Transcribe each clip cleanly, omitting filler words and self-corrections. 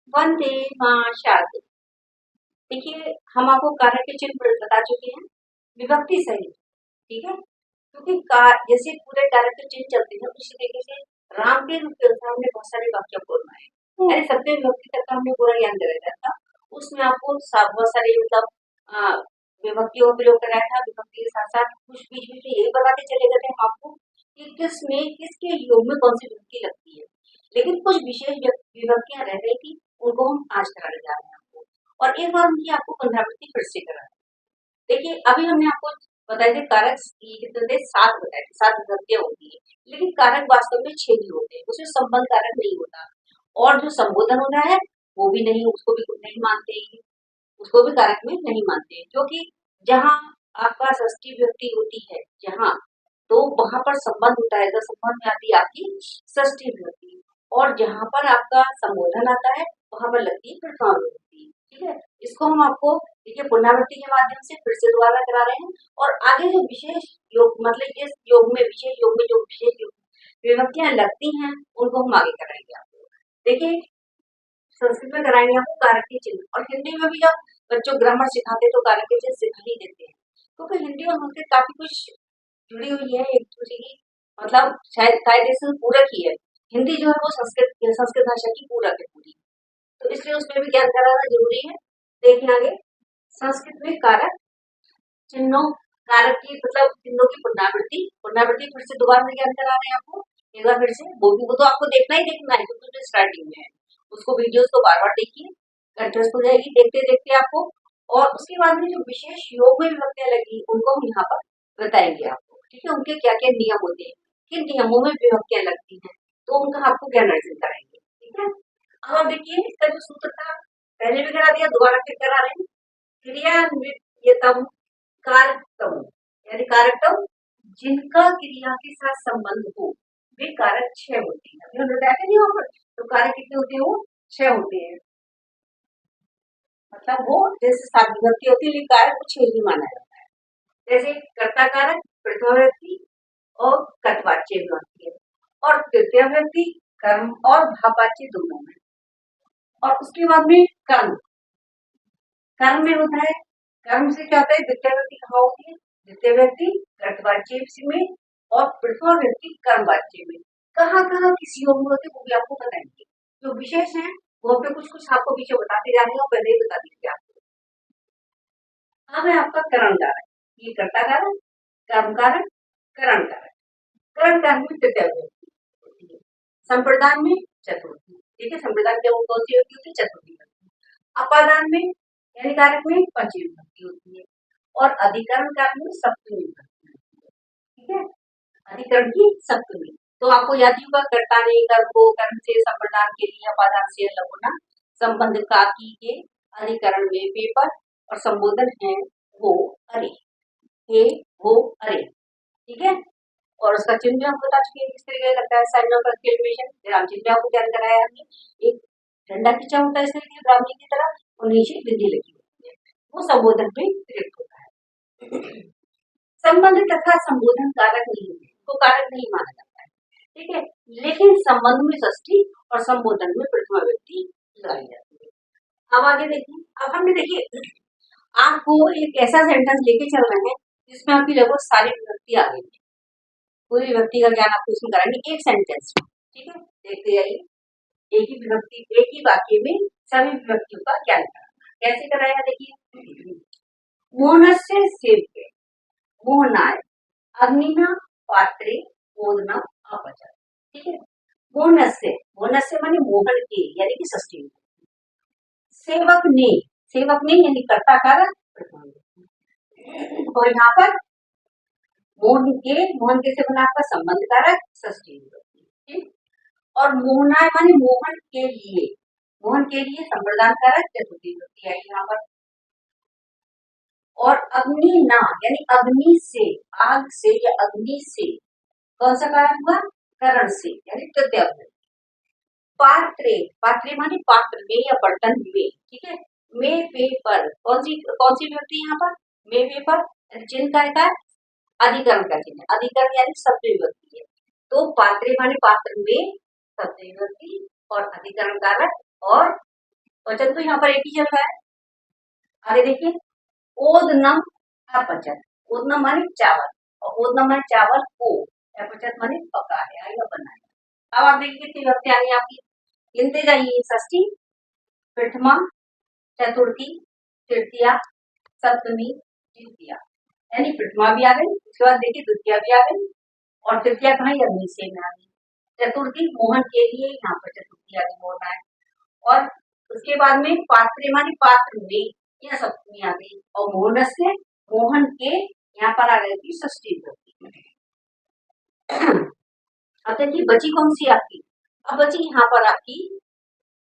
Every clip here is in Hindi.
वंदे मातरम। देखिए, हम आपको कारक के चिन्ह बता चुके हैं, विभक्ति सहित, ठीक है। क्योंकि जैसे पूरे कारक के चिन्ह चलते हैं उसी तरीके से राम के रूप के अनुसार हमने बहुत सारे वाक्य बोलना है। यानी सत्य विभक्ति तक का हमने पूरा ज्ञान कराया था। उसमें आपको बहुत सारे मतलब अ, विभक्तियों का प्रयोग कराया था। विभक्ति के साथ साथ कुछ बीच बीच में यही बताते चले गए थे हम आपको कि किसके योग में कौन सी विभक्ति लगती है। लेकिन कुछ विशेष विभक्तियां रह गई थी, उनको हम आज कराने जा रहे हैं आपको। और एक बार उनकी आपको पुनरावृत्ति फिर से करा। देखिए, अभी हमने आपको बताए थे कारक कितने थे, 7 बताए थे, 7 विभक्तियां होती है। लेकिन कारक वास्तव में 6 ही होते हैं, उसमें संबंध कारक नहीं होता। और जो संबोधन होता है वो भी नहीं, उसको भी नहीं मानते हैं, उसको भी कारक में नहीं मानते हैं। क्योंकि जहाँ आपका षष्ठी विभक्ति होती है जहाँ, तो वहां पर संबंध होता है, तो संबंध में आती है आपकी षष्ठी विभक्ति। और जहाँ पर आपका संबोधन आता है वहां पर लगती है प्रथमा विभक्ति, ठीक है। इसको हम आपको देखिए पुनरावृत्ति के माध्यम से फिर से दोबारा करा रहे हैं। और आगे जो विशेष योग मतलब इस योग में विशेष योग में जो विशेष विभक्तियां लगती हैं उनको हम आगे कराएंगे आपको। देखिए, संस्कृत में कराएंगे आपको कारक के चिन्ह, और हिंदी में भी जब बच्चों ग्रामर सिखाते तो कारक के चिन्ह सिखा ही देते हैं। क्योंकि हिंदी और संस्कृत काफी कुछ जुड़ी हुई है एक दूसरे की, मतलब शायद कायदे से पूरक ही है। हिंदी जो है वो संस्कृत संस्कृत भाषा की पूरक है पूरी, तो इसलिए उसमें भी ज्ञान कराना जरूरी है। देखिए आगे, संस्कृत में कारक चिन्हों, कारक की मतलब चिन्हों की पुनरावृत्ति पुनरावृत्ति फिर से दोबारा से ज्ञान करा रहे हैं आपको एक बार फिर से। वो तो आपको देखना ही देखना है क्योंकि तो स्टार्टिंग में है। उसको वीडियोस को बार बार देखिए, कंठस्थ हो जाएगी देखते देखते आपको। और उसके बाद में जो विशेष योग में विभक्तियां लगी उनको हम यहाँ पर बताएंगे आपको, ठीक है। उनके क्या क्या नियम होते हैं, किन नियमों में विभक्तियां लगती हैं, तो उनका आपको ज्ञान अर्जन कराएंगे, ठीक है। अब आप देखिए इसका जो सूत्र था पहले भी करा दिया, दोबारा फिर करा रहे हैं। क्रियान्वितम कारकम, यानी कारकम जिनका क्रिया के साथ संबंध हो वे कारक 6 होते हैं। अभी हमने बताया था यहाँ पर, तो कारक कितने होते हैं, वो 6 होते हैं। मतलब वो जैसे 7 विभक्ति होती है लेकिन कारक को 6 ही माना जाता है। जैसे कर्ता कारक, प्रथमा व्यक्ति और कर्तवाच्य विभक्ति है। और तृतीय व्यक्ति कर्म और भाववाच्य दोनों में। और उसके बाद में कर्म, कर्म में होता है, कर्म से क्या होता है, द्वितीय व्यक्ति कहाँ होती है, द्वितीय व्यक्ति कर्तवाच्य में और प्रथमा व्यक्ति कर्मवाच्य में। कहाँ कहाँ किस योग में होते हैं वो भी आपको बताएंगे। जो विशेष है वो पे कुछ कुछ आपको पीछे बताते जा रहे हैं, पहले ही बता दीजिए आपको। अब है आपका करण कारक, ये कर्ता कारक, कर्म कारक, करण कारक। करण कारक में तृतीय व्यक्ति होती है, संप्रदान में चतुर्थी, ठीक है। संप्रदान क्या कौन सी व्यक्ति होती है, चतुर्थी व्यक्ति। अपादान में यानी कारक में पंचमी विभक्ति होती है। और अधिकरण कारक में सप्तमी विभक्ति होती है, ठीक है। अधिकरण की सप्तमी, तो आपको याद ही होगा कर्ता ने कर्म को कर्म से संप्रदान के लिए अपादान से अलग होना, संबंध का की के अधिकरण में पेपर और संबोधन है वो अरे, हे वो अरे, ठीक है। और उसका चिन्ह भी आपको बता चुके हैं किस तरीके लगता है, साइन ऑफ एक्सक्लेमेशन, राम चिन्ह आपको ज्ञान कराया हमने। एक झंडा खींचा होता है इस तरीके ब्राह्मणी की तरह और नीचे बिंदी लगी होती है, वो संबोधन में प्रयुक्त होता है। संबंध तथा संबोधन कारक नहीं है, तो कारक नहीं माना जाता है, ठीक है। लेकिन संबंध में षष्ठी और संबोधन में प्रथमा व्यक्ति लगाई जाती है। अब आगे देखिए, अब हमने देखिए आपको एक ऐसा सेंटेंस लेके चल रहे हैं जिसमें आपकी लगभग सारी विभक्ति आ गई है, पूरी विभक्ति का ज्ञान आपको इसमें कराएंगे एक सेंटेंस, ठीक है। देखते जाइए, एक ही विभक्ति एक ही वाक्य में सभी विभक्तियों का ज्ञान कराना कैसे कराया, देखिए। मोहनस्य सेव्य, मोहनाय, अग्निना पात्रे, मोदना अपचर, ठीक है। मोहनस्य, मोहनस्य माने मोहन के यानी कि षष्ठी। सेवक ने, सेवक ने यानी कर्ता कारक, और यहाँ पर मोहन के, मोहन के से बना आपका संबंध कारक षष्ठी विभक्ति, ठीक। और मोहनाय माने मोहन के लिए, मोहन के लिए संप्रदान कारक चतुर्थी विभक्ति आई यहाँ पर। और अग्नि ना यानी अग्नि से, आग से या अग्नि से कौन सा कारक हुआ, करण से यानी तृतीय विभक्ति। पात्रे, पात्रे माने पात्र में या बर्तन में, ठीक है। में पे पर कौन सी विभक्ति यहाँ पर, में पे पर चिन्ह का अधिकरण का चिन्ह, अधिकरण यानी सप्तमी विभक्ति है। तो पात्रे माने पात्र में सप्तमी विभक्ति और अधिकरण कारक और वचन तो यहाँ पर एक ही चल रहा है। आगे देखिए, ओदनम अपचत। ओदनम माने चावल और ओदनम माने चावल को, अपचत माने पका है या बना है। अब आप देखिए कितनी विभक्ति आ गई आपकी, गिनते जाइए। षष्ठी, प्रथमा, चतुर्थी, तृतीया, सप्तमी, द्वितीया, यानी प्रथमा भी आ गई। उसके बाद देखिए द्वितीया भी आ गई और तृतीया कहाँ या निश्चय में आ गई। चतुर्थी मोहन के लिए यहाँ पर चतुर्थी आगे बोल रहा है। और उसके बाद में पात्र माने पात्र में, यह सप्तमी आ गई और मोहन से मोहन के यहाँ पर आ गई थी षष्ठी विभक्ति। अब देखिए बची कौन सी आपकी, अब बची यहाँ पर आपकी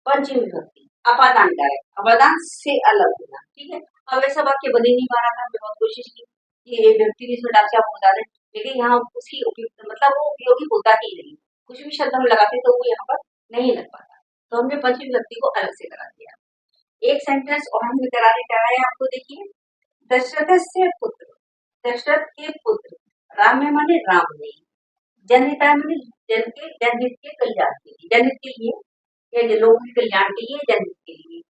पंचमी विभक्ति, अपादान कारक, अपादान से अलग होना। ठीक है, अब ऐसा वाक्य बन ही नहीं पा रहा था, मैं बहुत कोशिश की कि ये व्यक्ति भी इसमें डाल के आप बता दें, लेकिन यहाँ उसकी उपयुक्त मतलब वो उपयोगी होता ही नहीं, कुछ भी शब्द हम लगाते तो वो यहाँ पर नहीं लग पाता, तो हमने पंचमी विभक्ति को अलग से करा दिया। एक सेंटेंस और हमने कराने का है आपको, देखिए, दशरथ से पुत्र, दशरथ के पुत्र, राम में माने राम ने, जनहिता माने जन के, जनहित के कल्याण के लिए, जनहित के लिए या लोगों के कल्याण के लिए, जनहित के लिए।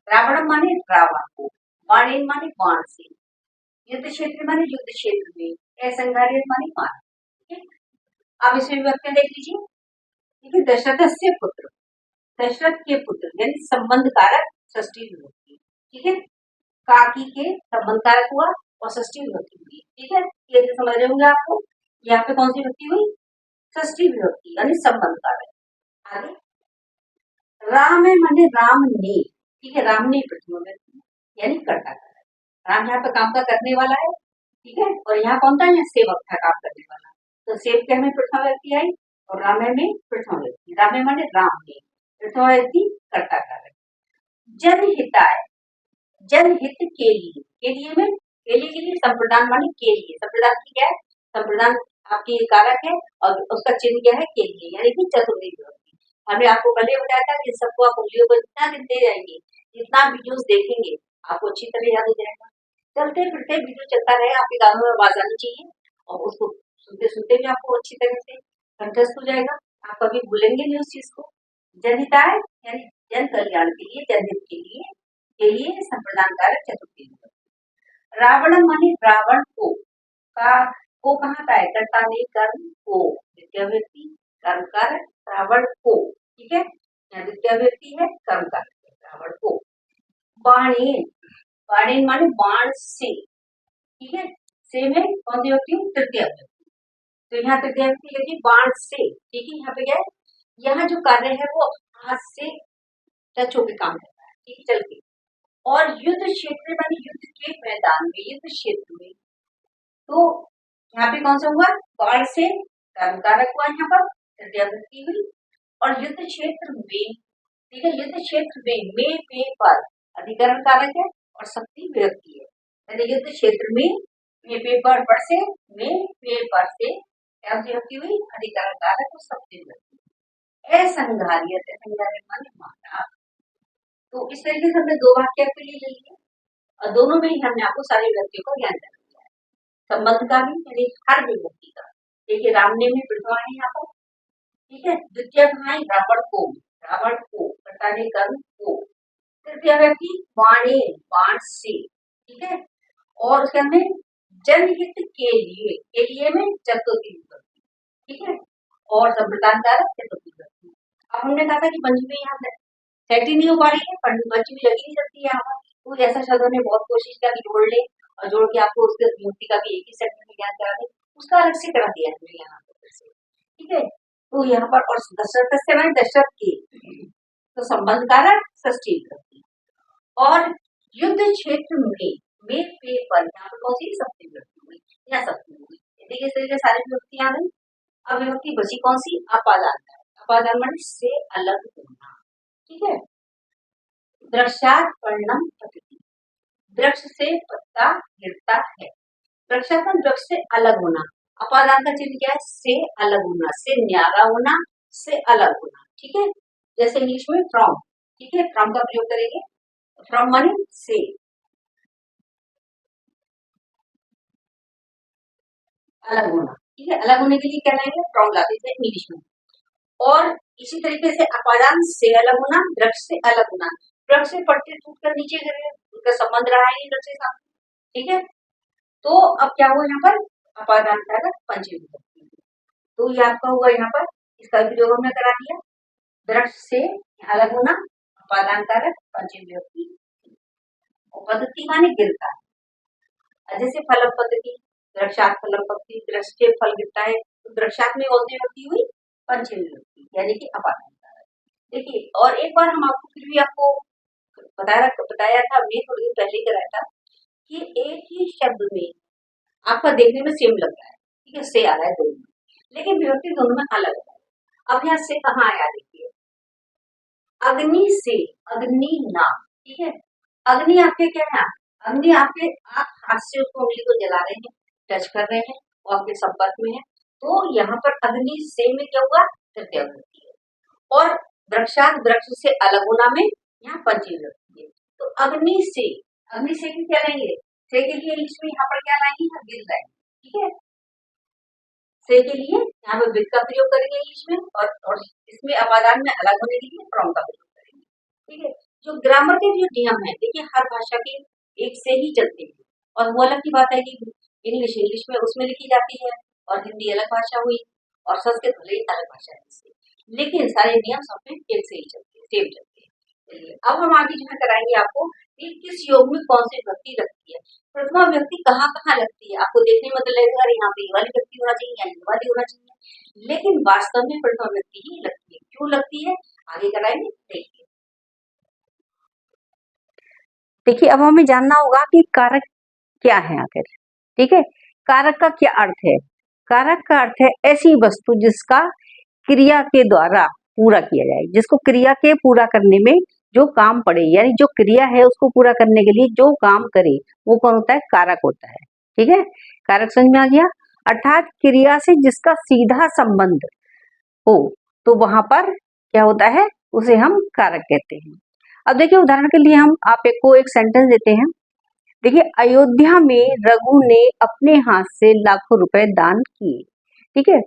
रावण माने रावण को, बाणेन माने बाण से, युद्ध क्षेत्र माने युद्ध क्षेत्र में, असंघारित माने मार। ठीक है, अब इसमें विभक्तियां देख लीजिए। ठीक है, दशरथ से पुत्र, दशरथ के पुत्र यानी संबंध कारक षष्ठी विभक्ति। ठीक है, काकी के संबंध कारक हुआ और षष्ठी विभक्ति हुई। ठीक है, ये तो समझ रहे होंगे आपको, यहाँ पे कौन सी विभक्ति हुई, षष्ठी विभक्ति यानी संबंध कारक। आगे, राम है माने राम ने। ठीक है, राम ने प्रथमा व्यक्ति यानी कर्ता कारक, राम यहाँ पे काम का करने वाला है। ठीक है, और यहाँ कौन था, यहाँ सेवक था काम करने वाला, तो सेवक में प्रथमा व्यक्ति आई और राम में प्रथमा व्यक्ति, राम माने राम ने, प्रथमा व्यक्ति कर्ता कारक। जनहिताय, जनहित के लिए में के लिए संप्रदान माने के लिए, संप्रदान की क्या है, संप्रदान आपकी कारक है और उसका चिन्ह क्या है, के लिए, यानी कि चतुर्थी विभक्ति। हमने आपको पहले बताया था कि सबको आप उंगलियों पर जितना गिनते जाएंगे, जितना वीडियोस देखेंगे आपको अच्छी तरह याद हो जाएगा। चलते फिरते वीडियो चलता रहे, आपके कानों में आवाज आनी चाहिए और उसको सुनते सुनते भी आपको अच्छी तरह से कंठस्थ हो जाएगा, आप कभी भूलेंगे नहीं उस चीज को। जनहिताय यानी जन कल्याण के लिए, जनहित के लिए संप्रदान कारक चतुर्थी विभक्ति। रावण माने रावण को, को कहाँ का है, कर्ता ने कर्म को, द्वितीय व्यक्ति कर्म कारक रावण को। ठीक है, द्वितीय व्यक्ति है कर्म कारक रावण को। बाणेन, बाणेन माने बाण से। ठीक है, से में कौन सी व्यक्ति, तृतीय व्यक्ति, तो यहाँ तृतीय व्यक्ति लगी बाण से। ठीक है, यहाँ पे क्या है, यहाँ जो कार्य है वो हाथ से टच होकर काम करता है। ठीक है, चल के, और युद्ध क्षेत्र माने युद्ध के मैदान में, युद्ध क्षेत्र में, तो यहाँ पे कौन सा हुआ, बाण से कर्म कारक हुआ यहाँ पर, तृतीय व्यक्ति हुई, और युद्ध क्षेत्र में। ठीक है, युद्ध क्षेत्र में पे पर अधिकरण कारक है और शक्ति विभक्ति है, यानी युद्ध क्षेत्र में पे पर से, में पे पर से क्या विभक्ति हुई, अधिकरण कारक और शक्ति विभक्ति। असंघारियत, असंघारियत माने मारा। तो इस तरीके से हमने दो वाक्य आपके लिए ले लिए और दोनों में ही हमने आपको सारी विभक्तियों का ज्ञान कर दिया है, संबंध का भी यानी हर विभक्ति का। देखिए राम ने में प्रथमा है यहाँ पर। ठीक है, द्वितीय कहाँ है, रावण को, रावण को, कर्ता ने कर्म को, तृतीय व्यक्ति बाणे, बाण से। ठीक है, और उसके अंदर जनहित के लिए में चतुर्थी विभक्ति। ठीक है, और संप्रदान कारक चतुर्थी विभक्ति। अब हमने कहा था कि पंचमी यहाँ सेट ही नहीं हो पा रही है, पंचमी लगी नहीं सकती है यहाँ पर, कोई ऐसा शब्द हमने बहुत कोशिश की जोड़ ले और जोड़ के आपको उसके विभक्ति का भी एक ही सेट में ज्ञान करा दे, उसका अलग से करा दिया हमने यहाँ पर। ठीक है, तो यहाँ पर और दशरथ से मैंने दशरथ के, तो संबंध कारक षष्ठी विभक्ति, और युद्ध क्षेत्र में पे पर यहाँ पर कौन सी सप्तमी विभक्ति हुई या सप्तमी हुई। देखिए इस तरीके सारी विभक्ति आ गई। अब विभक्ति बची कौन सी, अपादान, अपादान माने से अलग होना। ठीक है, वृक्षात् पर्णम पतति, वृक्ष से पत्ता गिरता है, वृक्षापन वृक्ष से अलग होना, अपादान का चिन्ह क्या है, से अलग होना, से न्यारा होना, से अलग होना। ठीक है, जैसे इंग्लिश में फ्रॉम। ठीक है, फ्रॉम का प्रयोग करेंगे, फ्रॉम माने से अलग होना। ठीक है, अलग होने के लिए क्या लाएंगे, फ्रॉम लाते थे इंग्लिश में। और इसी तरीके से अपादान से अलग होना, वृक्ष से अलग होना, वृक्ष से पत्ते टूट कर नीचे गिरे, उनका संबंध रहा ही नहीं वृक्ष के साथ, ठीक है। तो अब क्या हुआ यहाँ पर, अपादान कारक पंचमी विभक्ति, तो ये आपका हुआ यहाँ पर, इसका प्रयोग हमने करा दिया, वृक्ष से अलग होना, अपादान कारक पंचमी विभक्ति, और पद्धति माने गिरता है, जैसे फलम पद्धति, वृक्षात फलम पद्धति, वृक्ष के फल गिरता है, तो वृक्षात में कौन सी विभक्ति हुई, पंचमी विभक्ति, यानी कि अपादान कारक। देखिए, और एक बार हम आपको फिर भी आपको बताया था, हमने थोड़ी देर पहले कराया था कि एक ही शब्द में आपका देखने में सेम लग रहा है, ठीक है, से आ रहा है दोनों में, लेकिन विभक्ति दोनों में अलग है। अब यहाँ से कहाँ आया, देखिए, अग्नि से, अग्नि नाम, ठीक है, अग्नि आपके क्या है, अग्नि आपके, आप हाथ से उसको उंगली को जला रहे हैं, टच कर रहे हैं, वो आपके संपर्क में है, तो यहाँ पर अग्नि से में क्या हुआ, तृतीया विभक्ति है, और वृक्षात वृक्ष से अलग होना में यहाँ पंचमी विभक्ति है। तो अग्नि से की क्या लेंगे, से के लिए इसमें यहाँ पर क्या लाएंगे, गिर लाएंगे, ठीक है, से के लिए यहाँ पर विद का प्रयोग करेंगे इंग्लिश में, और इसमें अपादान में अलग होने के लिए फ्रॉम का प्रयोग करेंगे, ठीक है। जो ग्रामर के जो नियम है, देखिए हर भाषा के एक से ही चलते हैं, और वो अलग की बात है कि इंग्लिश में उसमें लिखी जाती है, और हिंदी अलग भाषा हुई, और संस्कृत भले ही अलग भाषा है, लेकिन सारे नियम सब में एक से ही चलते हैं, सेम चलते हैं। अब हम आगे जो है कराएंगे आपको कि किस योग में कौन सी विभक्ति लगती है, प्रथमा विभक्ति कहाँ कहाँ लगती है, आपको देखने में तो लगेगा यहाँ पे ये वाली विभक्ति होना चाहिए या ये वाली होना चाहिए, लेकिन वास्तव में प्रथमा विभक्ति ही लगती है। क्यों लगती है, आगे कराएंगे, देखिए। देखिए, अब हमें जानना होगा कि कारक क्या है आखिर, ठीक है। कारक का क्या अर्थ है, कारक का अर्थ है ऐसी वस्तु जिसका क्रिया के द्वारा पूरा किया जाए, जिसको क्रिया के पूरा करने में जो काम पड़े, यानी जो क्रिया है उसको पूरा करने के लिए जो काम करे, वो कौन होता है, कारक होता है, ठीक है। कारक समझ में आ गया, अर्थात क्रिया से जिसका सीधा संबंध हो, तो वहां पर क्या होता है, उसे हम कारक कहते हैं। अब देखिए, उदाहरण के लिए हम आप एक सेंटेंस देते हैं, देखिए, अयोध्या में रघु ने अपने हाथ से लाखों रुपए दान किए, ठीक है,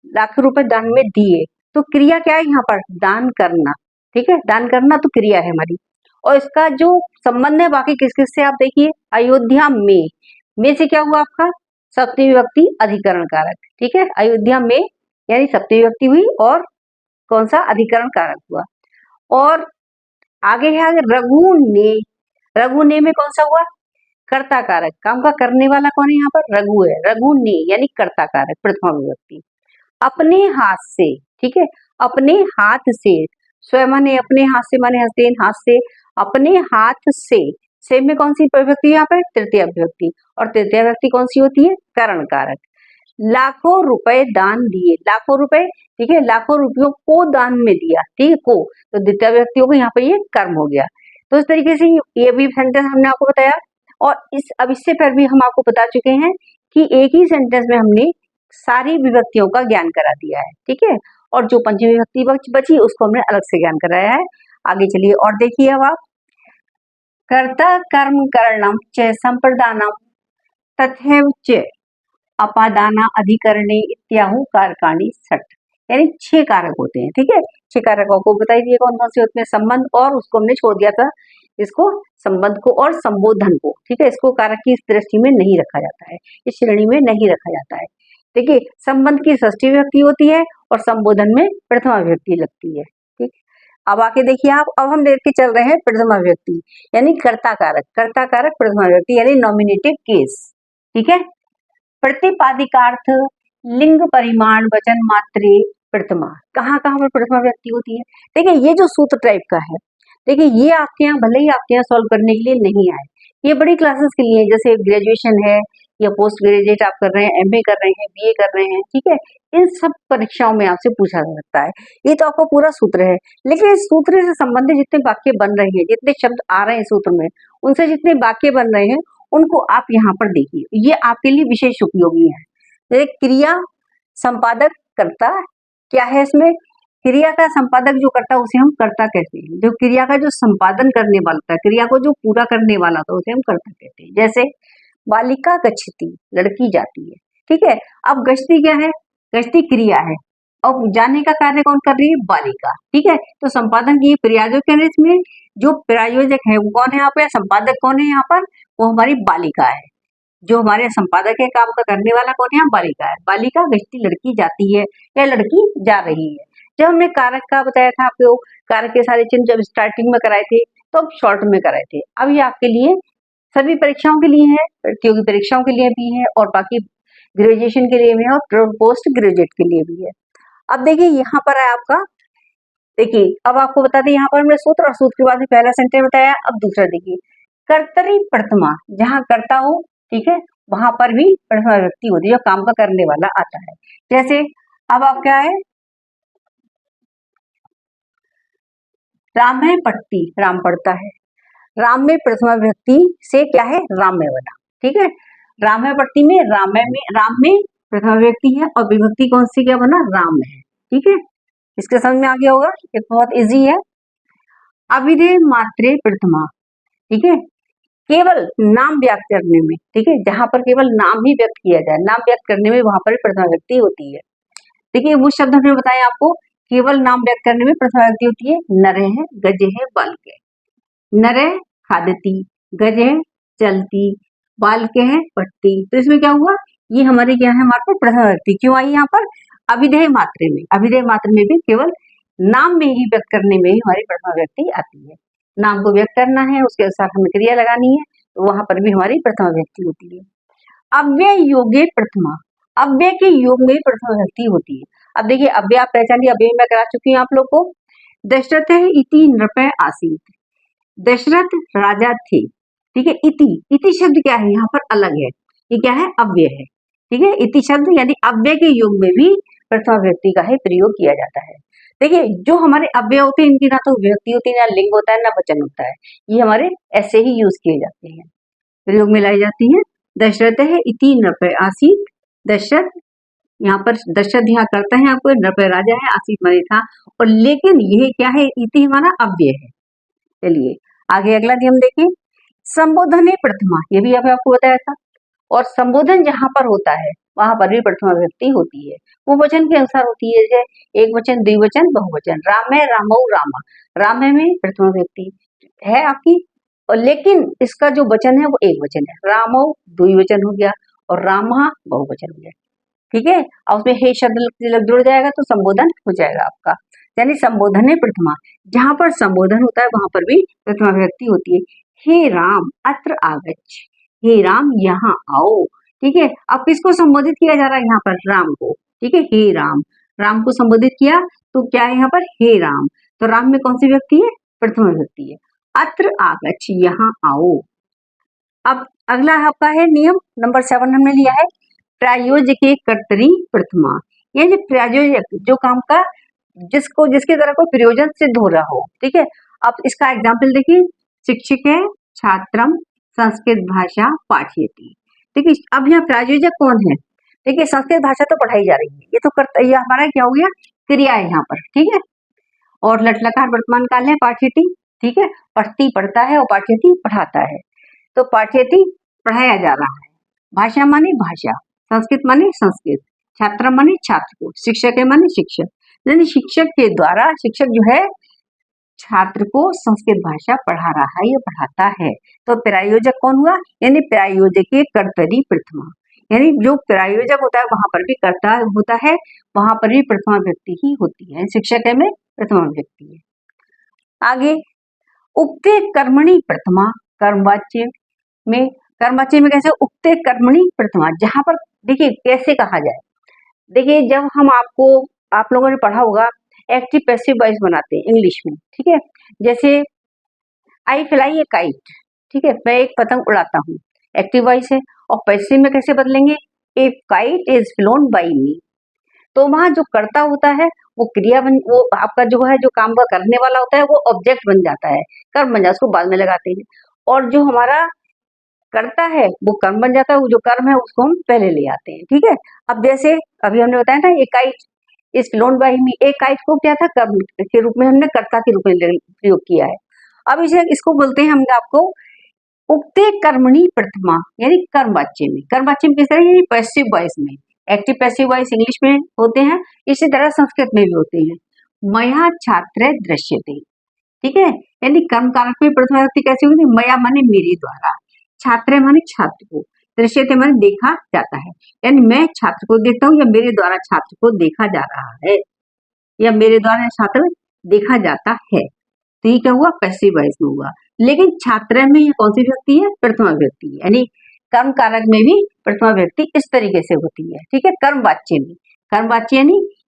लाखों रुपए दान में दिए, तो क्रिया क्या है यहाँ पर, दान करना, ठीक है, दान करना तो क्रिया है हमारी, और इसका जो संबंध है बाकी किस किस से, आप देखिए, अयोध्या में से क्या हुआ आपका, सप्तमी विभक्ति अधिकरण कारक, ठीक है, अयोध्या में यानी सप्तमी विभक्ति हुई, और कौन सा, अधिकरण कारक हुआ, और आगे है रघु ने में कौन सा हुआ, कर्ता कारक, काम का करने वाला कौन है यहाँ पर, रघु है, रघु ने यानी कर्ता कारक, प्रथमा विभक्ति। अपने हाथ से, ठीक है, अपने हाथ से माने अपने हाथ से, माने हस्तेन, हाथ से, अपने हाथ से में कौन सी विभक्ति यहाँ पर, तृतीया विभक्ति, और तृतीया विभक्ति कौन सी होती है, करण कारक। लाखों रुपए दान दिए, लाखों रुपए, ठीक है, लाखों रुपयों को दान में दिया, ठीक है, को, तो द्वितीय विभक्ति होगी, यहाँ पर ये कर्म हो गया। तो इस तरीके से ये भी सेंटेंस हमने आपको बताया, और अब इससे पर भी हम आपको बता चुके हैं कि एक ही सेंटेंस में हमने सारी विभक्तियों का ज्ञान करा दिया है, ठीक है, और जो पंचमी विभक्ति बची उसको हमने अलग से ज्ञान कराया है। आगे चलिए और देखिए, अब आप, कर्ता कर्म करणम च संप्रदानम तथैव च अपादाना अधिकरणे इत्याहु कारकाणि षट, यानी 6 कारक होते हैं, ठीक है, 6 कारकों को बताई दिए कौन कौन से होते हैं, संबंध, और उसको हमने छोड़ दिया था, इसको संबंध को और संबोधन को, ठीक है, इसको कारक की इस दृष्टि में नहीं रखा जाता है, इस श्रेणी में नहीं रखा जाता है। देखिए, संबंध की षष्ठी विभक्ति होती है और संबोधन में प्रथमा विभक्ति लगती है, ठीक। अब आके देखिए आप, अब हम लेके चल रहे हैं प्रथमा विभक्ति, यानी कर्ता कारक प्रथमा विभक्ति, यानी नॉमिनेटिव केस, ठीक है। प्रतिपादिकार्थ लिंग परिमाण वचन मात्रे प्रथमा, कहाँ पर प्रथमा विभक्ति होती है। देखिए, ये जो सूत्र टाइप का है, देखिए ये आपके यहाँ भले ही आपके यहाँ सॉल्व करने के लिए नहीं आए, ये बड़ी क्लासेस के लिए, जैसे ग्रेजुएशन है या पोस्ट ग्रेजुएट आप कर रहे हैं, एमए कर रहे हैं, बीए कर रहे हैं, ठीक है, इन सब परीक्षाओं में आपसे पूछा जा सकता है। ये तो आपका पूरा सूत्र है, लेकिन इस सूत्र से संबंधित जितने वाक्य बन रहे हैं, जितने शब्द आ रहे हैं सूत्र में, उनसे जितने वाक्य बन रहे हैं उनको आप यहाँ पर देखिए, ये आपके लिए विशेष उपयोगी है। जैसे क्रिया संपादक कर्ता, क्या है इसमें, क्रिया का संपादक जो करता है उसे हम कर्ता कहते हैं, जो क्रिया का जो संपादन करने वाला था, क्रिया को जो पूरा करने वाला था, उसे हम कर्ता कहते हैं। जैसे बालिका गच्छति, लड़की जाती है, ठीक है, अब गच्छति क्या है, गच्छति क्रिया है, अब जाने का कार्य कौन कर रही है, बालिका, ठीक है, तो संपादन की क्रिया जो कह रहे हैं इसमें जो प्रायोजक है वो कौन है यहाँ पे, संपादक कौन है यहाँ पर, वो हमारी बालिका है। जो हमारे संपादक है काम का करने वाला कौन है, बालिका है। बालिका गश्ती लड़की जाती है या लड़की जा रही है। जब हमने कारक का बताया था आपको, कारक के सारे चिन्ह जब स्टार्टिंग में कराए थे तो अब शॉर्ट में कराए थे। अब ये आपके लिए सभी परीक्षाओं के लिए है, प्रतियोगी परीक्षाओं के लिए भी है और बाकी ग्रेजुएशन के लिए भी है और पोस्ट ग्रेजुएट के लिए भी है। अब देखिए यहाँ पर है आपका, देखिए अब आपको बता दें यहाँ पर हमने सूत्र और सूत्र के बाद पहला सेंटेंस बताया। अब दूसरा देखिए, कर्तरी प्रथमा, जहाँ कर्ता हो, ठीक है, वहां पर भी प्रथमा व्यक्ति होती है, जो काम का करने वाला आता है। जैसे अब आप क्या है, राम है पढ़ती, राम पढ़ता है। राम में प्रथमा व्यक्ति से क्या है, राम में बना, ठीक है। राम है पढ़ती में राम में प्रथमा व्यक्ति है और विभक्ति कौन सी क्या बना, राम में है, ठीक है। इसके समझ में आ गया होगा, ये बहुत इजी है। अविधेय मात्रे प्रथमा, ठीक है, केवल नाम व्यक्त करने में, ठीक है, जहां पर केवल नाम ही व्यक्त किया जाए, नाम व्यक्त करने में वहां पर प्रथमा व्यक्ति होती है। देखिए वो शब्द हमने बताया आपको, केवल नाम व्यक्त करने में प्रथमा व्यक्ति होती है। नर है, गज है, बालक है। नर है खादती, गज है चलती, बालक है पढ़ती। तो इसमें क्या हुआ, ये हमारे क्या है, हमारे पर प्रथमा व्यक्ति क्यों आई यहाँ पर, अविधेय मात्रे में। अविधेय मात्रा में भी केवल नाम में ही व्यक्त करने में ही हमारी प्रथमा व्यक्ति आती है। नाम को व्यक्त करना है, उसके अनुसार हमें क्रिया लगानी है, तो वहां पर भी हमारी प्रथमा व्यक्ति होती है। अव्यय योगे प्रथमा, अव्यय के योग में प्रथमा व्यक्ति होती है। अब देखिए अव्यय आप पहचानिए, अव्यय मैं करा चुकी हूँ आप लोग को। दशरथ है इति नृप आसीत, दशरथ राजा थे, ठीक है। इति शब्द क्या है, यहाँ पर अलग है, ये क्या है, अव्यय है, ठीक है। इति शब्द यानी अव्यय के योग में भी प्रथमा व्यक्ति का ही प्रयोग किया जाता है। देखिए जो हमारे अव्यय होते हैं इनकी ना तो व्यक्ति होती है, ना लिंग होता है, ना वचन होता है, ये हमारे ऐसे ही यूज किए जाते हैं, प्रयोग में लाई जाती है। दशरथ है इति नृप आसीत, दशरथ, यहाँ पर दशरथ यहाँ करता है आपको, नृप राजा है, आसीत माने था, और लेकिन ये क्या है, इति हमारा अव्यय है। चलिए आगे अगला नियम देखिए, संबोधन है प्रथमा, ये भी आपको बताया था। और संबोधन जहां पर होता है वहां पर भी प्रथमा व्यक्ति होती है, वो वचन के अनुसार होती है, जैसे एक वचन, द्विवचन, बहुवचन। राम है, रामौ, रामा, राम है में प्रथमा व्यक्ति है आपकी, और लेकिन इसका जो वचन है वो एक वचन है, रामौ द्विवचन हो गया और रामा बहुवचन हो गया, ठीक है। और उसमें हे शब्द जुड़ जाएगा तो संबोधन हो जाएगा आपका, यानी संबोधन है प्रथमा। जहां पर संबोधन होता है वहां पर भी प्रथमा व्यक्ति होती है। हे राम अत्र आगच्छ, हे राम यहाँ आओ, ठीक है। अब किसको संबोधित किया जा रहा है यहाँ पर, राम को, ठीक है। हे राम, राम को संबोधित किया तो क्या है यहाँ पर, हे राम, तो राम में कौन सी व्यक्ति है, प्रथमा व्यक्ति है। अत्र आगच्छ, यहाँ आओ। अब अगला आपका है नियम नंबर 7 हमने लिया है, प्रायोजके कर्तरी प्रथमा। ये जो प्रायोजक, जो काम का जिसके द्वारा कोई प्रयोजन सिद्ध हो रहा हो, ठीक है। अब इसका एग्जाम्पल देखिए, शिक्षक है, छात्रम संस्कृत भाषा पाठयति, ठीक है। अब यहाँ प्रायोजक कौन है, देखिए संस्कृत भाषा तो पढ़ाई जा रही है, ये तो करता, ये हमारा क्या हो गया, क्रिया है यहाँ पर, ठीक है। और लटलकार वर्तमान काल है, पाठयति, ठीक है, पढ़ती पढ़ता है और पाठयति पढ़ाता है, तो पाठयति पढ़ाया जा रहा है। भाषा माने भाषा, संस्कृत माने संस्कृत, छात्र माने छात्र को, शिक्षक है माने शिक्षक, यानी शिक्षक के द्वारा, शिक्षक जो है छात्र को संस्कृत भाषा पढ़ा रहा है या पढ़ाता है। तो प्रायोजक कौन हुआ, यानी प्रायोजक कर्तरी प्रथमा, यानी जो प्रायोजक होता है वहां पर भी कर्ता होता है, वहां पर भी प्रथमा व्यक्ति ही होती है, शिक्षक है में प्रथमा व्यक्ति है। आगे उक्ते कर्मणि प्रथमा, कर्मवाच्य में, कर्मवाच्य में कैसे, उक्ते कर्मणि प्रथमा, जहां पर देखिए कैसे कहा जाए, देखिए जब हम आपको, आप लोगों ने पढ़ा होगा एक्टिव पैसिव वॉइस बनाते हैं इंग्लिश में, ठीक है। जैसे आई फ्लाई ए काइट, ठीक है, मैं एक पतंग उड़ाता हूँ, एक्टिव वॉइस है। और पैसिव में कैसे बदलेंगे, a kite is flown by me, तो वहां जो कर्ता होता है वो क्रिया बन, वो आपका जो है जो काम का करने वाला होता है वो ऑब्जेक्ट बन जाता है, कर्म बन जाता है, उसको बाद में लगाते हैं। और जो हमारा करता है वो कर्म बन जाता है, वो जो कर्म है उसको हम पहले ले आते हैं, ठीक है। अब जैसे अभी हमने बताया था, एक काइट इज फ्लोन बाय मी, एक काइट को क्या था, कर्म के रूप में हमने कर्ता के रूप में प्रयोग किया है। अब इसे इसको बोलते हैं हमने आपको उक्ते कर्मणि प्रथमा, यानी कर्मवाच्य में, कर्मवाच्य में किस तरह, यानी पैसिव वॉइस में, एक्टिव पैसिव वॉइस इंग्लिश में होते हैं, इसी तरह संस्कृत में भी होते हैं। मया छात्र दृश्यते, ठीक है। यानी कर्म कारक में प्रथमा विभक्ति कैसे होगी? मया माने मेरे द्वारा, छात्र माने छात्र को, दृश्यते माने देखा जाता है। यानी मैं छात्र को देखता हूँ या मेरे द्वारा छात्र को देखा जा रहा है या मेरे द्वारा छात्र देखा जाता है। तो ये क्या हुआ? पैसिव वॉइस में हुआ। लेकिन छात्र में ये कौन सी विभक्ति है? प्रथमा विभक्ति। यानी कर्म कारक में भी प्रथमा विभक्ति इस तरीके से होती है। ठीक है। कर्म वाच्य में, कर्म वाच्य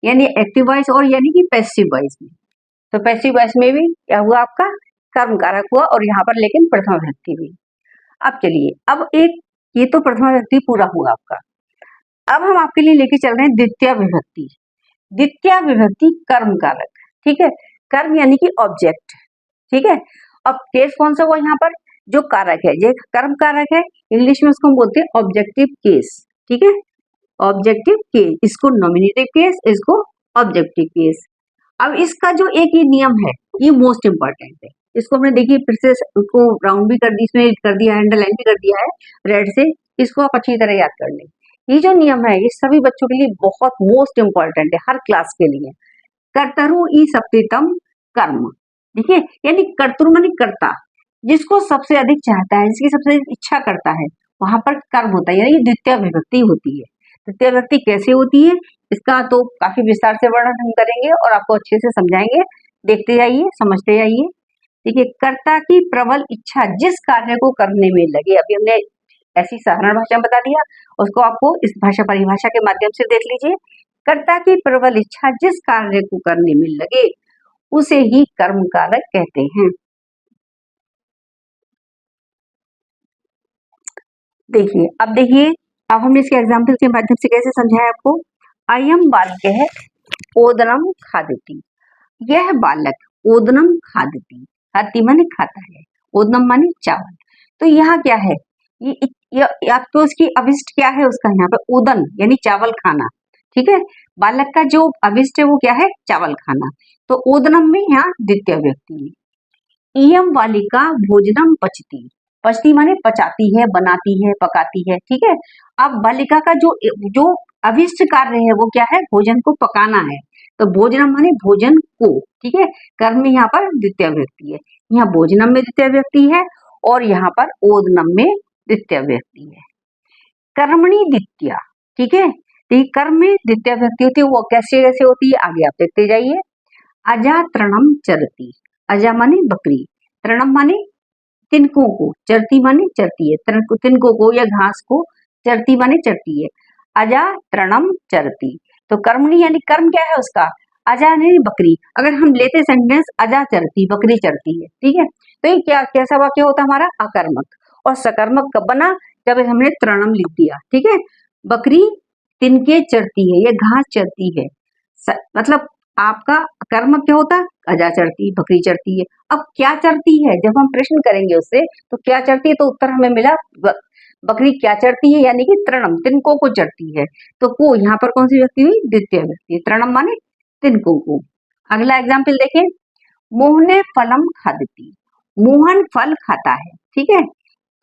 यानी एक्टिव वॉइस और यानी कि पैसिव वॉइस में। तो पैसिव वॉइस में भी क्या हुआ? आपका कर्म कारक हुआ और यहाँ पर लेकिन प्रथमा विभक्ति भी। अब चलिए, अब एक ये तो प्रथमा विभक्ति पूरा हुआ आपका। अब हम आपके लिए लेके चल रहे हैं द्वितीय विभक्ति। द्वितीय विभक्ति कर्म कारक। ठीक है। कर्म यानी कि ऑब्जेक्ट। ठीक है। अब केस कौन सा हुआ यहाँ पर? जो कारक है, ये कर्म कारक है, इंग्लिश में उसको हम बोलते हैं ऑब्जेक्टिव केस। ठीक है। ऑब्जेक्टिव केस, इसको नॉमिनेटिव केस, इसको ऑब्जेक्टिव केस। अब इसका जो एक ये नियम है, ये मोस्ट इंपॉर्टेंट है। इसको हमने देखिए फिर से उसको राउंड भी कर दी, इसमें कर दिया है, अंडरलाइन भी कर दिया है रेड से। इसको आप अच्छी तरह याद कर लें। ये जो नियम है ये सभी बच्चों के लिए बहुत मोस्ट इंपॉर्टेंट है, हर क्लास के लिए। कर्तरु ई सप्तितम कर्म। देखिए, यानी कर्तरु माने कर्ता, जिसको सबसे अधिक चाहता है, जिसकी सबसे अधिक इच्छा करता है, वहां पर कर्म होता है, यानी द्वितीय विभक्ति होती है। द्वितीय विभक्ति कैसे होती है इसका तो काफी विस्तार से वर्णन हम करेंगे और आपको अच्छे से समझाएंगे। देखते जाइए, समझते जाइए। देखिए, कर्ता की प्रबल इच्छा जिस कार्य को करने में लगे, अभी हमने ऐसी साधारण भाषा में बता दिया, उसको आपको इस भाषा परिभाषा के माध्यम से देख लीजिए। कर्ता की प्रबल इच्छा जिस कार्य को करने में लगे उसे ही कर्म कारक कहते हैं। देखिए, अब हमने इसके एग्जाम्पल के माध्यम से कैसे समझाया आपको। अयम बालकः ओदनम खादति। यह बालक ओदनम खादति, खाती माने खाता है, ओदनम माने चावल। तो यहाँ क्या है? या तो उसकी अभिष्ट क्या है उसका, यहाँ पे ओदन यानी चावल खाना। ठीक है। बालक का जो अभिष्ट है वो क्या है? चावल खाना। तो ओदनम में यहाँ द्वितीय व्यक्ति। इयम बालिका भोजनम पचती, पचती माने पचाती है, बनाती है, पकाती है। ठीक है। अब बालिका का जो जो अभिष्ट कार्य है वो क्या है? भोजन को पकाना है। तो भोजनम माने भोजन को। ठीक है। कर्म में यहाँ पर द्वितीय व्यक्ति है, यहाँ भोजनम में द्वितीय व्यक्ति है और यहाँ पर ओदनम में द्वितीय व्यक्ति है। कर्मणि द्वितीया। ठीक है। तो कर्म में द्वितीय व्यक्ति होती है, वो कैसे कैसे होती है आगे आप देखते जाइए। अजा तृणम चरती, अजा माने बकरी, तृणम माने तिनकों को, चरती माने चरती है, तिनकों को या घास को, चरती माने चरती है। अजा तृणम चरती। तो कर्मणि यानी कर्म क्या है उसका? अजा यानी बकरी। अगर हम लेते सेंटेंस अजा चरती, बकरी चरती है। ठीक है। तो ये क्या कैसा वाक्य होता हमारा? अकर्मक। और सकर्मक कब बना? जब हमने तृणम लिख दिया। ठीक है। बकरी तिनके चरती है, ये घास चरती है। मतलब आपका कर्म क्या होता है? अजा चरती, बकरी चरती है। अब क्या चरती है? जब हम प्रश्न करेंगे उससे तो क्या चरती है, तो उत्तर हमें मिला बकरी क्या चरती है, यानी कि तृणम, तिनकों को चरती है। तो को यहाँ पर कौन सी व्यक्ति हुई? द्वितीय व्यक्ति। तृणम माने तिनकों को। अगला एग्जाम्पल देखें। मोहने फलम खादती, मोहन फल खाता है। ठीक है।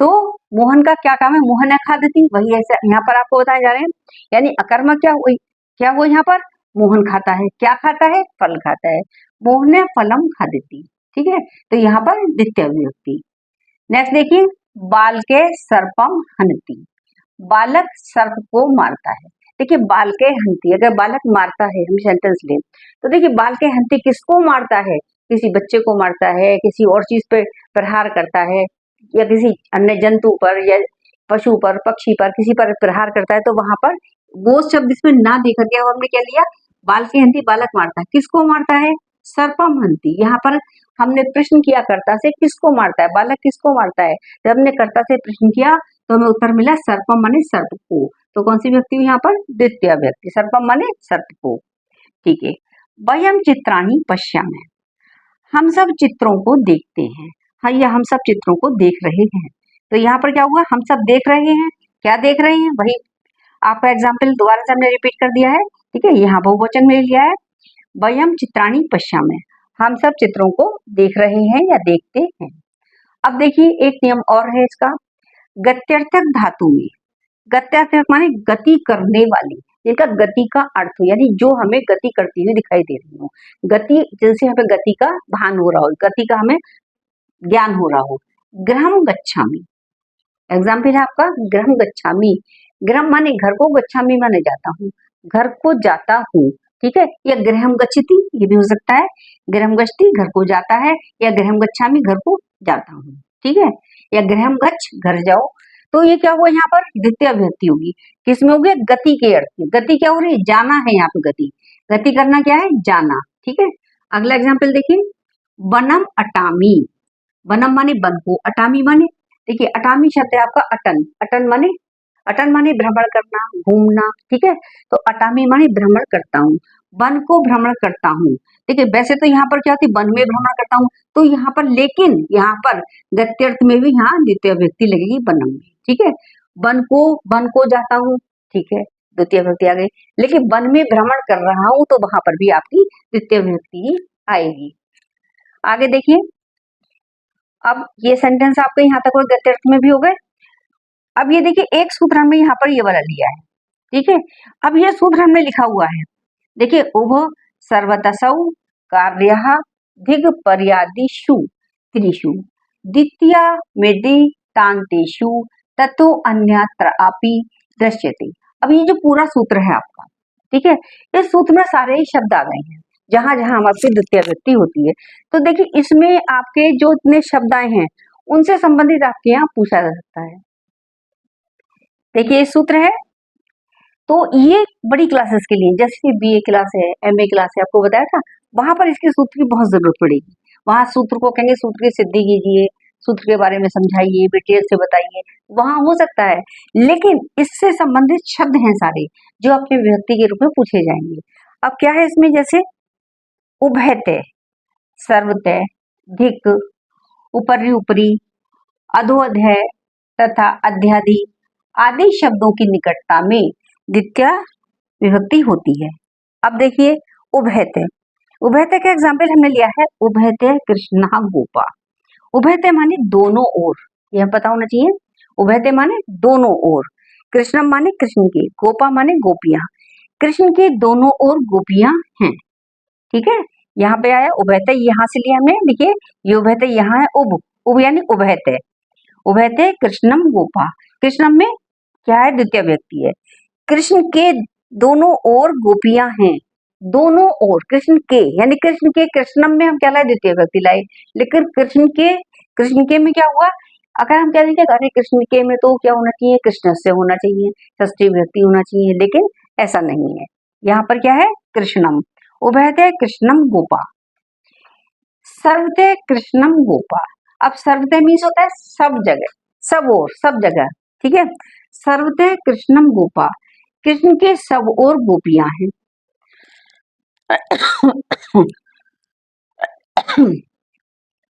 तो मोहन का क्या काम है? मोहन खादती, वही ऐसा यहाँ पर आपको बताए जा रहे हैं। यानी अकर्मक क्या हुआ यहाँ पर? मोहन खाता है। क्या खाता है? फल खाता है। मोहने फलम खादती। ठीक है। तो यहाँ पर द्वितीय विभक्ति। नेक्स्ट देखिए, बाल के सर्पम हनती, बालक सर्प को मारता है। देखिए, बाल के हंती, अगर बालक मारता है, हम सेंटेंस लें तो देखिए, बाल के हंती किसको मारता है? किसी बच्चे को मारता है, किसी और चीज पे प्रहार करता है, या किसी अन्य जंतु पर या पशु पर, पक्षी पर, किसी पर प्रहार करता है। तो वहां पर वो शब्द इसमें ना देखा गया और हमने क्या लिया? बाल के हंती, बालक मारता है। किसको मारता है? सर्पम हंती। यहाँ पर हमने प्रश्न किया कर्ता से, किसको मारता है? बालक किसको मारता है? जब हमने कर्ता से प्रश्न किया तो हमें उत्तर मिला सर्पम माने सर्प को। तो कौन सी व्यक्ति हुई यहाँ पर? द्वितीय व्यक्ति। सर्पम माने सर्प को। ठीक है। वयम चित्राणि पश्यामः, हम सब चित्रों को देखते हैं। हाँ, ये हम सब चित्रों को देख रहे हैं। तो यहाँ पर क्या हुआ? हम सब देख रहे हैं। क्या देख रहे हैं? वही आपका एग्जाम्पल दोबारा से हमने रिपीट कर दिया है। ठीक है। यहाँ बहुवचन में लिया है। वयम चित्राणि पश्यामः, हम सब चित्रों को देख रहे हैं या देखते हैं। अब देखिए, एक नियम और है इसका। गत्यर्थक धातु में, गत्यर्थक माने गति करने वाली, जिनका गति का अर्थ हो, यानी जो हमें गति करती हुई दिखाई दे रही हो, गति जिनसे हमें गति का भान हो रहा हो, गति का हमें ज्ञान हो रहा हो। गृहम गच्छामि, एग्जाम्पल है आपका गृहम गच्छामि। गृहम माने घर को, गच्छामि माने जाता हूँ, घर को जाता हूँ, ठीक है। या गृहम गच्छति, ये भी हो सकता है, गृहम गच्छति घर को जाता है, या गृहम गच्छामि घर को जाता हूँ, ठीक है। या गृहम गच्छ घर जाओ। तो ये क्या हुआ यहाँ पर, द्वितीय अभिव्यक्ति होगी, किसमें होगी, गति के अर्थ में। गति क्या हो रही है, जाना है यहाँ पे, गति, गति करना क्या है, जाना, ठीक है। अगला एग्जाम्पल देखिए, बनम अटामी। बनम माने बन को, अटामी माने, देखिए अटामी शब्द है आपका अटन, अटन माने भ्रमण करना, घूमना, ठीक है। तो अटामी माने भ्रमण करता हूँ, वन को भ्रमण करता हूँ। देखिए वैसे तो यहाँ पर क्या होती है, वन में भ्रमण करता हूँ, तो यहाँ पर, लेकिन यहाँ पर गत्यर्थ में भी यहाँ द्वितीय व्यक्ति लगेगी बनम में, ठीक है। वन को जाता हूँ, ठीक है, द्वितीय व्यक्ति आ गई। लेकिन वन में भ्रमण कर रहा हूँ, तो वहां पर भी आपकी द्वितीय व्यक्ति आएगी। आगे देखिए, अब ये सेंटेंस आपके यहाँ तक गत्यर्थ में भी हो गए। अब ये देखिए एक सूत्र हमने यहाँ पर ये वाला लिया है, ठीक है। अब ये सूत्र हमने लिखा हुआ है, देखिए उभ सर्वतसौ कार्यः धिग पर्यादिषु त्रिषु द्वितीया मेदि तान्तेषु ततो अन्यत्र अपि दृश्यते। अब ये जो पूरा सूत्र है आपका, ठीक है, इस सूत्र में सारे ही शब्द आ गए हैं जहां जहां आपकी द्वितीय व्यक्ति होती है। तो देखिए इसमें आपके जो इतने शब्द आए हैं उनसे संबंधित आपके यहाँ पूछा जा सकता है। देखिए ये सूत्र है, तो ये बड़ी क्लासेस के लिए, जैसे बीए क्लास है, एमए क्लास है, आपको बताया था, वहां पर इसके सूत्र की बहुत जरूरत पड़ेगी। वहां सूत्र को कहेंगे सूत्र की सिद्धि कीजिए, सूत्र के बारे में समझाइए, डिटेल से बताइए, वहां हो सकता है। लेकिन इससे संबंधित शब्द हैं सारे जो आपके विभक्ति के रूप में पूछे जाएंगे। अब क्या है इसमें, जैसे उभयते, सर्वतः, धिक, उपरि उपरी, अधोअधय तथा अध्यादि आदि शब्दों की निकटता में द्वितीय विभक्ति होती है। अब देखिए उभयते, उभयते का एग्जाम्पल हमने लिया है, उभयते कृष्णा गोपा। उभयते माने दोनों ओर, यह पता होना चाहिए। उभयते माने दोनों ओर, कृष्णम माने कृष्ण के, गोपा माने गोपियां, कृष्ण के दोनों ओर गोपियां हैं, ठीक है। यहाँ पे आया उभयते, यहाँ से लिया हमने, देखिए ये उभयते यहाँ है, उभ यानी उभयते, उभयते कृष्णम गोपा। कृष्णम में क्या है, द्वितीय व्यक्ति है। कृष्ण के दोनों ओर गोपियां हैं, दोनों ओर कृष्ण के, यानी कृष्ण के, कृष्णम में हम क्या लाए, द्वितीय व्यक्ति लाए। लेकिन कृष्ण के में क्या हुआ, अगर हम कह देंगे अरे कृष्ण के में तो क्या होना चाहिए, कृष्ण से होना चाहिए, षष्ठी व्यक्ति होना चाहिए, लेकिन ऐसा नहीं है। यहाँ पर क्या है, कृष्णम, उभयते कृष्णम गोपा, सर्वते कृष्णम गोपा। अब सर्वते मीन्स होता है सब जगह, सब ओर, सब जगह, ठीक है। सर्वते कृष्णम गोपा, कृष्ण के सब ओर गोपियां हैं।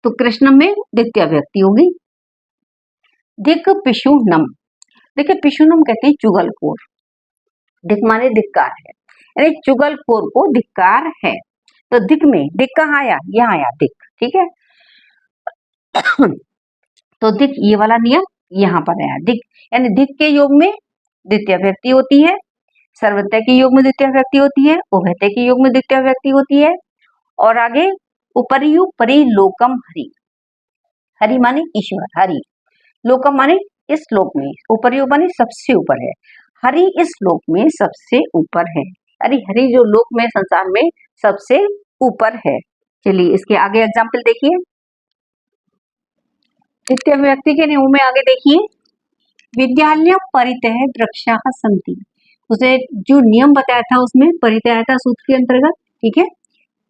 तो कृष्णम में द्वितीय व्यक्ति होगी। दिक पिशुनम, देखिए पिशुनम कहते हैं चुगलखोर, दिक माने धिक्कार है, यानी चुगलखोर को धिक्कार है। तो दिक में, दिक कहाँ आया, यहाँ आया दिक, ठीक है। तो दिक ये वाला नियम यहाँ पर आया, दिक यानी दिक के योग में द्वितीय व्यक्ति होती है, सर्वतः के योग में द्वितीय व्यक्ति होती है, उभयते के योग में द्वितीय व्यक्ति होती है। और आगे उपरियु परि लोकम हरि, हरि माने ईश्वर, हरि, लोकम माने इस लोक में, उपरियु माने सबसे ऊपर है, हरि इस लोक में सबसे ऊपर है, अरे हरि जो लोक में, संसार में सबसे ऊपर है। चलिए इसके आगे एग्जाम्पल देखिए, द्वितीय व्यक्ति के नियम में आगे देखिए, विद्यालय परितः वृक्षाः सन्ति, उसे जो नियम बताया था उसमें परितः आया था सूत्र के अंतर्गत, ठीक है।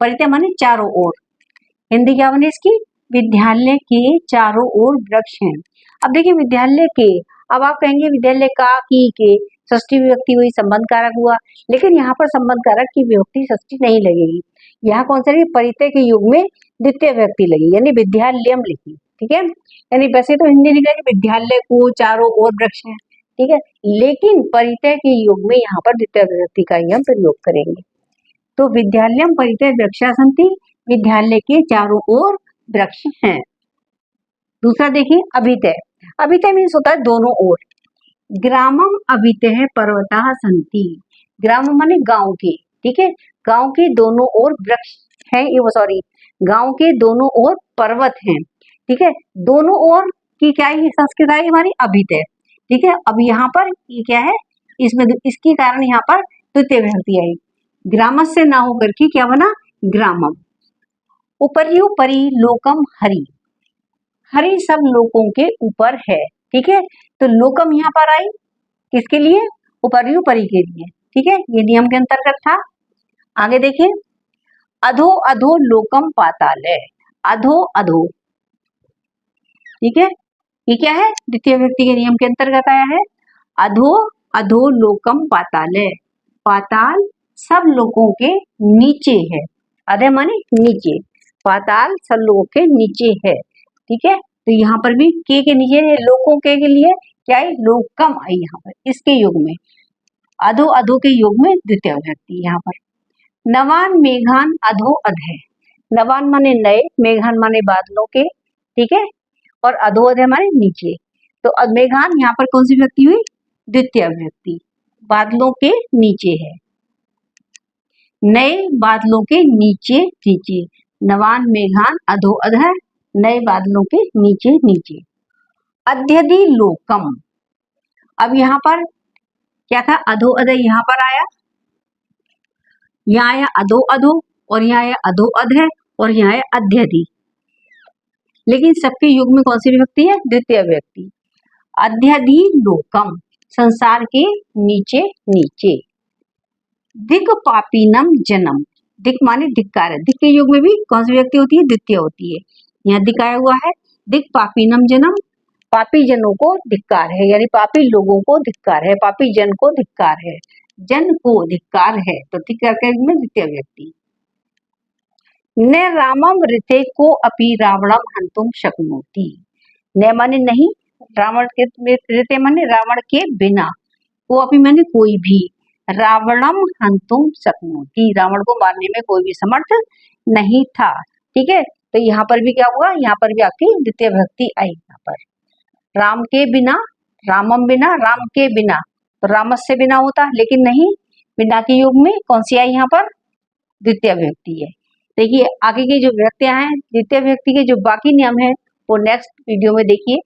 परितः माने चारों ओर, हिंदी क्या बने इसकी, विद्यालय के चारों ओर वृक्ष हैं। अब देखिए विद्यालय के, अब आप कहेंगे विद्यालय का, की, के, षष्ठी विभक्ति हुई, संबंध कारक हुआ, लेकिन यहाँ पर संबंध कारक की विभक्ति षष्ठी नहीं लगेगी। यहाँ कौन सा, परितः के युग में द्वितीय व्यक्ति लगी, यानी विद्यालयम लिखी, ठीक है। यानी वैसे तो हिंदी निकलेगी विद्यालय को चारों ओर वृक्ष है, ठीक है, लेकिन परितः के युग में यहाँ पर द्वितीय व्यक्ति का ही हम प्रयोग करेंगे। तो विद्यालयम परितः वृक्षा सन्ति, विद्यालय के चारों ओर वृक्ष हैं। दूसरा देखिए अभितः, अभितः मीन्स होता है दोनों ओर, ग्रामम अभितः पर्वताः सन्ति, ग्राम माने गांव के, ठीक है। गांव के दोनों ओर वृक्ष है, ये सॉरी, गांव के दोनों ओर पर्वत हैं, ठीक है। दोनों ओर की क्या है, संस्कृत है हमारी अभिधेय, ठीक है। अब यहाँ पर ये क्या है, इसमें इसके कारण यहाँ पर द्वितीय विभक्ति आई। ग्रामस्य ना होकर के क्या बना, ग्रामम। उपर्युपरि लोकम हरि, हरि सब लोगों के ऊपर है, ठीक है। तो लोकम यहाँ पर आई किसके लिए, उपर्युपरि के लिए, ठीक है। ये नियम के अंतर्गत था। आगे देखें, अधो अधो लोकम पाताले, अधो अधो, ठीक है। ये क्या है, द्वितीय विभक्ति के नियम के अंतर्गत आया है। अधो अधो लोकम पाताले, पाताल सब लोगों के नीचे है, अधे माने नीचे, पाताल सब लोगों के नीचे है, ठीक है। तो यहाँ पर भी के नीचे है, लोगों के लिए क्या है, लोकम आई यहाँ पर, इसके युग में अधो अधो के युग में द्वितीय विभक्ति यहाँ पर। नवान मेघान अधो अधे, नवान माने नए, मेघान माने बादलों के, ठीक है, और अधो अधे माने नीचे। तो मेघान यहाँ पर कौन सी विभक्ति हुई, द्वितीय विभक्ति, बादलों के नीचे है, नए बादलों के नीचे नीचे, नवान मेघान अधो अधः, नए बादलों के नीचे नीचे। अध्यधि लोकम, अब यहाँ पर क्या था, अधो अधः यहाँ पर आया, यहाँ आया अधो अधो, और यहाँ आया अधो अधः, और यहाँ आया अध्यधि, लेकिन सबके युग में कौन सी विभक्ति है, द्वितीय विभक्ति। अध्यधि लोकम, संसार के नीचे नीचे। दिक पापीनम जन्म, दिक माने धिक्कार है, दिक के युग में भी कौन सी विभक्ति होती है, द्वितीय होती है। यहाँ दिखाया हुआ है दिक पापीनम जन्म, पापी जनों को धिक्कार है, यानी पापी लोगों को धिक्कार है, पापी जन को धिक्कार है, जन को धिक्कार है, तो धिक्कार के युग में द्वितीय विभक्ति। न रामम ऋते को अपि रावणम हंतुम शक्नोति, न माने नहीं, रावण के ऋते माने रावण के बिना, को अपि माने कोई भी, रावणम हंतुम शक्नोति, रावण को मारने में कोई भी समर्थ नहीं था, ठीक है। तो यहाँ पर भी क्या हुआ, यहाँ पर भी आपकी द्वितीय विभक्ति आई, यहाँ पर राम के बिना, रामम बिना, राम के बिना, तो रामस से बिना होता, लेकिन नहीं, बिना के युग में कौन सी आई यहाँ पर, द्वितीय विभक्ति है। देखिए आगे की जो विभक्तियां हैं, द्वितीय विभक्ति के जो बाकी नियम है वो नेक्स्ट वीडियो में देखिए।